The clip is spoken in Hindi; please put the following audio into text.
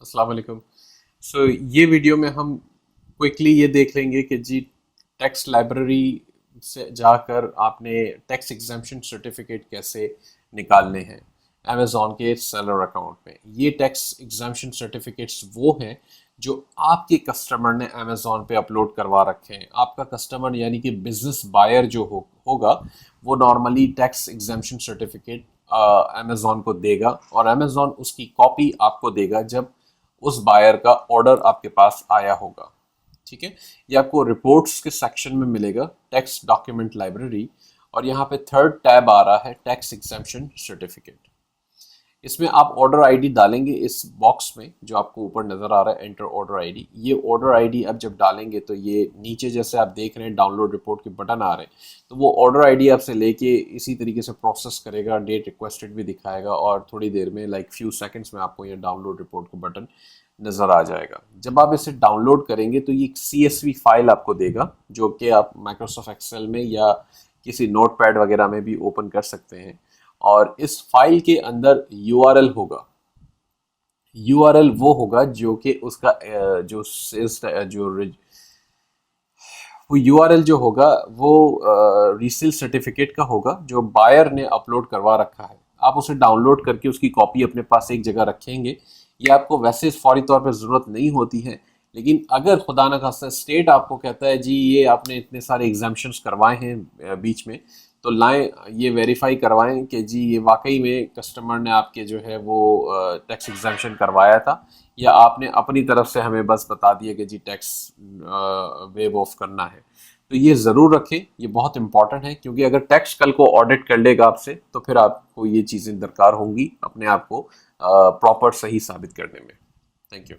अस्सलाम वालेकुम। सो ये वीडियो में हम क्विकली ये देख लेंगे कि जी टैक्स लाइब्रेरी से जाकर आपने टैक्स एग्जम्पशन सर्टिफिकेट कैसे निकालने हैं अमेज़ॉन के सेलर अकाउंट में। ये टैक्स एग्जम्पशन सर्टिफिकेट्स वो हैं जो आपके कस्टमर ने अमेज़ॉन पे अपलोड करवा रखे हैं। आपका कस्टमर यानी कि बिजनेस बायर जो होगा वो normally tax exemption certificate Amazon को देगा और अमेज़ॉन उसकी कॉपी आपको देगा जब उस बायर का ऑर्डर आपके पास आया होगा। ठीक है, ये आपको रिपोर्ट्स के सेक्शन में मिलेगा, टैक्स डॉक्यूमेंट लाइब्रेरी। और यहाँ पे थर्ड टैब आ रहा है टैक्स एग्जम्पशन सर्टिफिकेट। इसमें आप ऑर्डर आईडी डालेंगे इस बॉक्स में जो आपको ऊपर नजर आ रहा है, एंटर ऑर्डर आईडी। ये ऑर्डर आईडी आप जब डालेंगे तो ये नीचे जैसे आप देख रहे हैं डाउनलोड रिपोर्ट के बटन आ रहे हैं, तो वो ऑर्डर आईडी आपसे लेके इसी तरीके से प्रोसेस करेगा, डेट रिक्वेस्टेड भी दिखाएगा और थोड़ी देर में फ्यू सेकंड्स में आपको ये डाउनलोड रिपोर्ट का बटन नज़र आ जाएगा। जब आप इसे डाउनलोड करेंगे तो ये एक CSV फाइल आपको देगा जो कि आप माइक्रोसॉफ्ट एक्सेल में या किसी नोटपैड वगैरह में भी ओपन कर सकते हैं। और इस फाइल के अंदर URL होगा। URL वो होगा जो कि उसका जो सेल्स जो वो URL जो होगा वो रीसेल सर्टिफिकेट का होगा जो बायर ने अपलोड करवा रखा है। आप उसे डाउनलोड करके उसकी कॉपी अपने पास एक जगह रखेंगे। ये आपको वैसे फौरी तौर पर ज़रूरत नहीं होती है, लेकिन अगर खुदा न खास्ता स्टेट आपको कहता है जी ये आपने इतने सारे एग्जाम्पशंस करवाए हैं बीच में, तो लाएं ये वेरीफाई करवाएं कि जी ये वाकई में कस्टमर ने आपके जो है वो टैक्स एग्जाम्पशन करवाया था या आपने अपनी तरफ से हमें बस बता दिया कि जी टैक्स वेव ऑफ करना है। तो ये ज़रूर रखें, ये बहुत इंपॉर्टेंट है क्योंकि अगर टैक्स कल को ऑडिट कर लेगा आपसे तो फिर आपको ये चीज़ें दरकार होंगी अपने आप को प्रॉपर सही साबित करने में। Thank you.